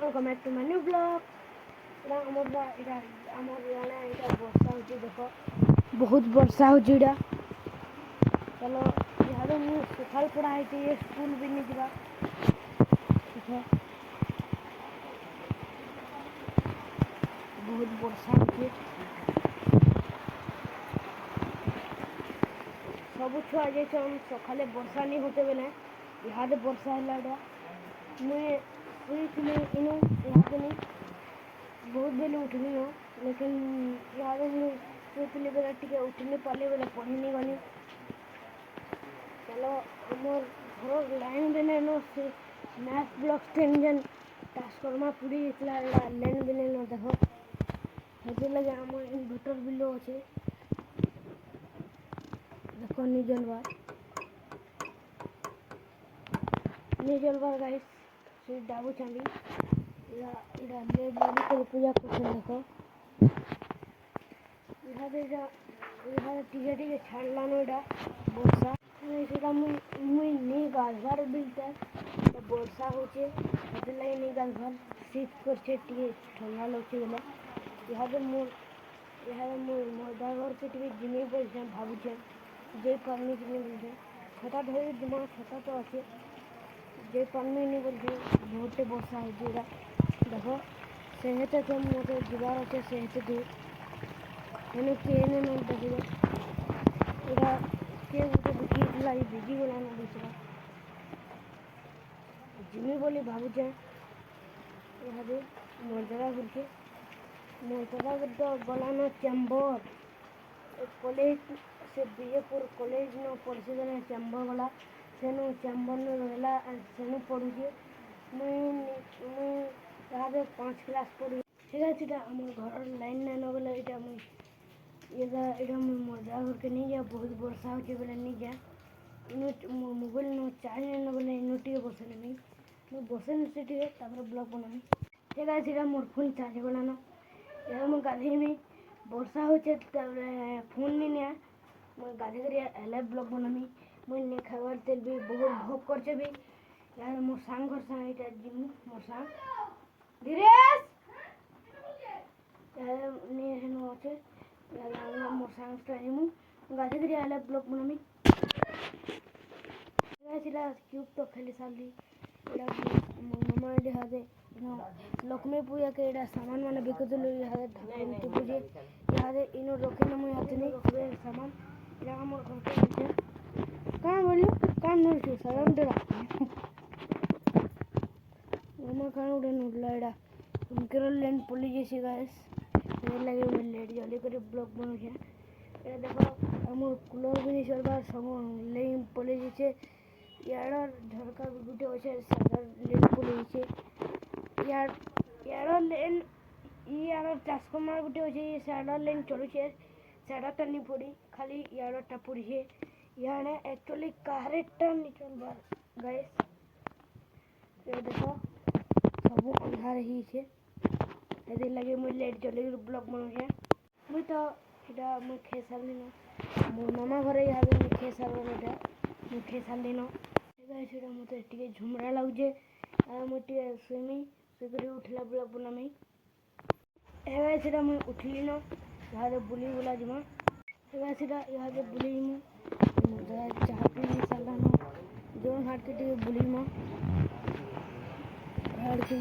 welcome back to my new vlog. এটা আমার জানা এটা বর্ষা হচ্ছে দেখো বহুত বর্ষা হচ্ছে এটা চলো ইহাদে ମୁଁ ସକାଳ ପଢ଼ା ହେଇଛି ଏ ସ୍କୁଲ ବି ନେଇ ଯିବା ଦେଖ ବହୁତ ବର୍ଷା ହଉଛି ସବୁ ଛୁଆ ଯାଇଛନ୍ ସକାଳେ ବର୍ଷା ନି ହତେ ବେଲେ ଇହାଦେ ବର୍ଷା ହେଲା ଏଟା ମୁଇଁ ଶୋଇଥିଲି ଇନୁ ଇହାଦେ ନି बहुत बेले उठली हो लेकिन याद सोचली बेला टिके उठनी पाली बेला पढ़ी नहीं गनी चलो मोर घर लाइन देने नो से मैथ ब्लॉक टेंजन ट्रांसफार्मर पूरी इतला लाइन देने नो देखो हेते लगे हम इन्वर्टर बिलो আছে देखो निजल बार गाइस से डाबू चांदी इधर ले बड़ी कर पूजा करते देखो इधर टिके छाड़ला नो इधर वर्षा सेटा मुई नी गाधवार बिलता वर्षा होचे हेते लगे नी गाधवार शीत करछे टिके ठंडा लगछे बोले इहादे मोर मजा घर से टिके जिमे बोलछे भाबुछे जे पानी जिमे बोलछे छता धरे दिमाग छता तो আছে जे पानी नी बोलछे बहुत वर्षा है जेरा देखो सेहते के मुझे दीवार अच्छे सेहते दे मैंने केने न देखिए इधर के मुझे दुखी लाई बिजी बोला ना दूसरा जिमी बोली भाबू जाए यहाँ दे मोजरा करके तो बोला ना चैम्बर कॉलेज से बीजेपुर कॉलेज न पढ़से गले चैम्बर वाला सेनु चैम्बर न रहला सेनु पढ़ुजे मुई तारे 5 क्लास पढ़ी ठीक है आम घर लाइन नहीं न गले इटा मुई इटा मुई मजा करके नहीं जा बहुत वर्षा होचे बेले नहीं जा इनो मोबाइल न चार्ज नहीं न गले इनो टिके बसे नहीं मैं बसे नहीं टिके तापर ब्लॉग बनामी ठीक है मोर फोन चार्ज बनाना यार मैं गाधी में वर्षा होचे तापर फोन नहीं निया मैं गाधी करी एले ब्लॉग बनामी मैं ने खाबार तेल भी बहुत भोग करछे भी यार मोर सांग घर सांग इटा जिमु मोर सांग धीरेश ने हेनो আছে আমরা মোর সাংস্টা নিমু গাছে ধরে আলে ব্লক বনামি গাছিলা কিউব তো খেলি সালি এডা মামা এডা হাতে লক্ষ্মী পূজা के एडा सामान माने बिकदल हाते धनवंती पूजे यादे इनो रखे न मुई हाते नहीं सामान एडा हमर घर के है का बोलियो काम नहीं छे सरम देरा मामा का उड़े नुडला एडा उनके लेन पुलिस जैसी गाइस ये लगे मैं लेट जल्दी कर ब्लॉग बन गया ये देखो हम कूलर भी नहीं चल रहा सब लेन पुलिस जैसे यार झरका भी गुटे होचे सदर लेन पुलिस जैसे यार लेन यार ट्रांसफार्मर गुटे होचे ये साडा लेन चलु छे साडा टनी पड़ी खाली यार टा पड़ी है यार एक्चुअली कारे टन नहीं चल बा गाइस ये देखो सब अंधार ही छे यदि लगे मुझे लेट चले ब्लॉग बन गया मुझे तो इटा मुझे खेसाल लेना मोर मामा घर यहाँ मुझे खेसाल इटा मुझे खेसाल लेना ठीक है सीटा मत टे झुमरा लगे मुझे स्विमिंग सुकरी उठला ब्लॉग बनामी है सीटा मुझे उठली न यहाँ बुली बुला जमा ठीक है सीटा यहाँ बुली मुझे चाह पी साल जो हाट के टे बुली हाड़ के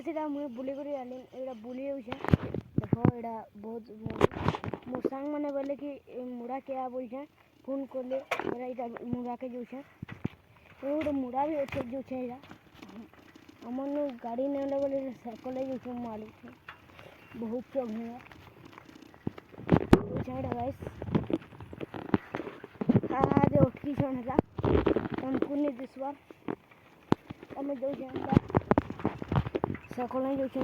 सेटा मुझे बुली करी आली एटा बुली होछे देखो एटा बहुत मोर सांग माने बोले कि मुड़ा के आ बोलछे फोन करले एटा एटा मुड़ा के जोछे एटा मुड़ा भी अच्छे जोछे एटा हमन गाड़ी ने बोले साइकिल जोछे माली बहुत चोग है जोछे एटा गाइस दे उठकी छनला हम कुनी दिसवार हम जोछे सकल नहीं जोछे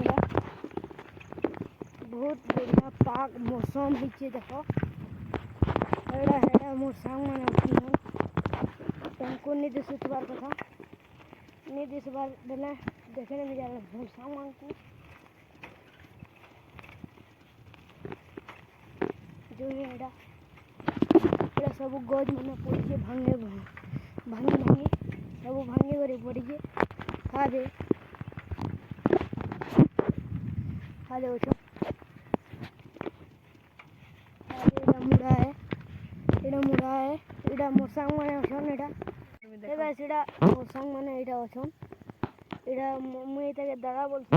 बहुत बढ़िया पाक मौसम है देखो एड़ा हेड़ा मोर सांग माने उठी हन तुमको नहीं दिस बार कथा नहीं दिस बार देना देखने में जा रहा मोर सांग मान को जो है एड़ा सब गज माने पड़ी भांगे सब भांगे करे पड़ी खा दे हाँ देखो এটা মুড়া है এটা মোর সাং মানে অছন এটা সেটা মোর সাং মানে এটা অছন এটা মুই এটাকে দাদা বলছি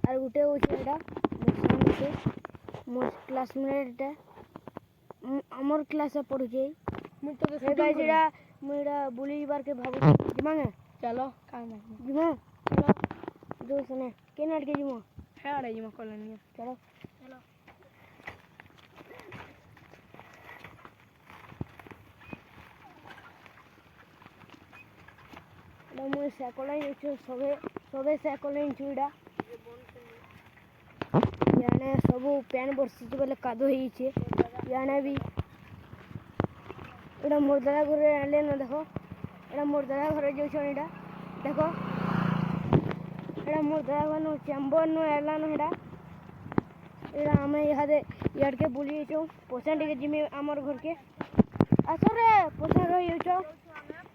আর গোটে হচ্ছে এটা মোর সাং আছে মোর ক্লাসমেট এটা আমার ক্লাসে পড়ুছে মুই তো সেটা সেটা মুই এটা বুলি যাবার के ভাবুছি জিমাঙ্গে চলো কাম নাই জিমা চলো দোসনে কেন আটকে জিমা হ্যাঁ আড়াই জিমা কলোনি চলো চলো मुझे साइकोलाइन सबे साइकोलाइन चुईडा याने सब पैन बरसी बोले कादो होइछे याने भी एटा मोर दादा घरे आले न देखो एटा मोर दादा घरे जो छन एटा देखो एटा मोर दादा घनो चैम्बर नो आला न एटा एटा हमें यहाँ दे यार के बुली छो पोछा टिके जिमे हमर घर के आसो रे पोछा रही छो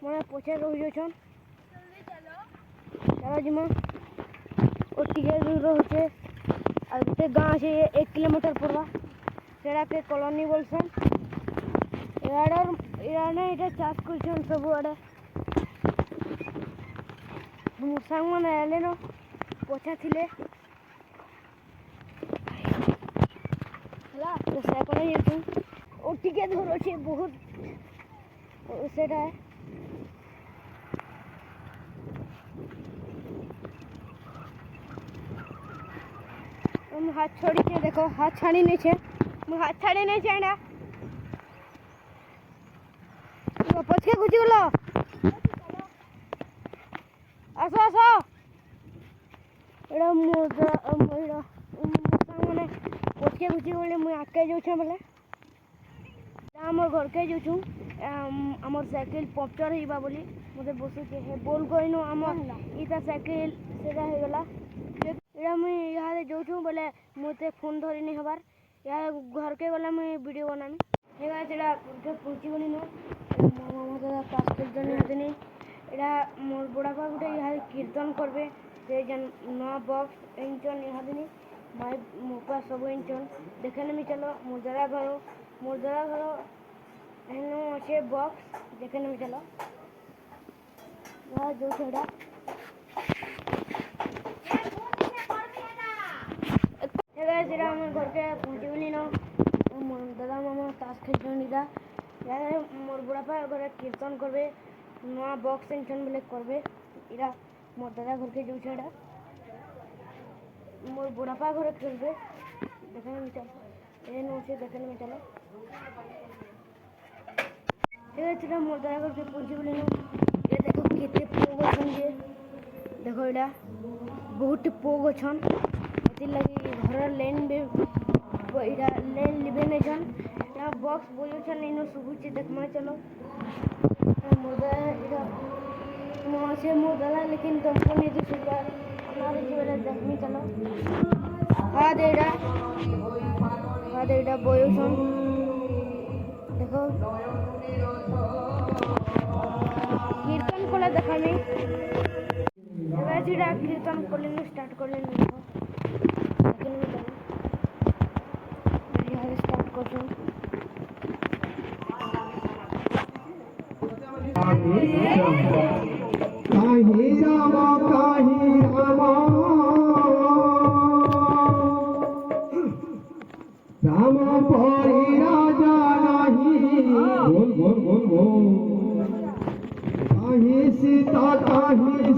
मोने पोछा रही छन चलो जिमा और टिके दूर होचे आ ते गाँव से 1 किलोमीटर पड़वा सेड़ा के कॉलोनी बोलसन याने इटा चाष करछन सब आड़े हम संग मन आले न पोछा थिले हला तो साइकिल ये और टिके दूर होचे बहुत सेटा है हम हाथ छोड़ी के देखो हाथ छाड़ी नहीं छे मैं हाथ छाड़ी नहीं छे ना तो पछ के गुची गलो आसो आसो एड़ा मोजा मोइड़ा सामने पछ के गुची गले मैं आके जो छे बोले हमर घर के जो छु हमर साइकिल पंक्चर हिबा बोली मते बसु के हे बोल गइनो हमर इता साइकिल सेरा हे गला एड़ा मुई यहाँ जो छूँ बोले मुझे फोन धरी नहीं हबार यहाँ घर के गला मुई वीडियो बनामी हे गाइस एड़ा के पहुंची गली न मामा दादा पास कर जन हतनी एड़ा मोर बड़ापा गुटे यहाँ कीर्तन करबे से जन नवा बॉक्स इंचन यहाँ दिनी भाई मोपा सब इंचन देखने में चलो मोर दादा घर एनो अच्छे बॉक्स देखने में चलो यहाँ जो छड़ा सेटा हम घर के पहुँची गली न दादा मामा ताश खेलता यार मोर बुढ़ापा घर कीर्तन करबे नवा बॉक्स इंचन बोले करबे इरा मोर दादा घर के जो छेड़ा मोर बुढ़ापा घर खेलबे देखने में चलो ए नो से देखने में चलो ए छेड़ा मोर दादा घर के पहुँची गली न ये देखो केते पोग छन जे देखो एडा बहुत पोग छन एति लगी घर लेन बे इरा लेन लिबे ने जन या बॉक्स बोयो छन इनो सुबुची देखमा चलो मोदा इरा मो से मोदा लेकिन तुमको नहीं तो सुबह हमारे जीवन देखमी चलो हा देड़ा बोयो छन देखो कीर्तन कोला देखा में एबा जीड़ा कीर्तन कोले स्टार्ट करले देखो काहि राम परि राजा नहीं काहि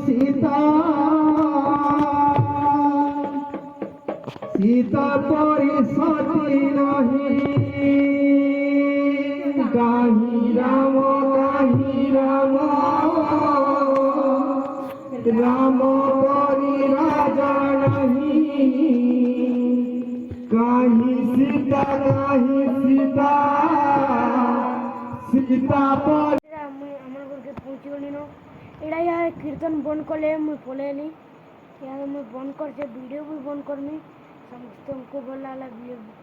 सीता सीता परि सती नहीं काहि राम राम परि राजा नहीं काहि सीता सीता परि আমার ঘরকে পৌঁছে গলি ন এটা यहाँ कीर्तन बंद करले मुझे पले नहीं यहाँ मुझे बंद कर वीडियो भी बंद करमी समस्त भल लगा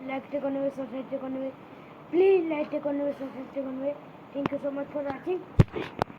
लाइक करने सब्सक्राइब करने प्लीज लाइक करने सब्सक्राइब करने thank you so much for watching.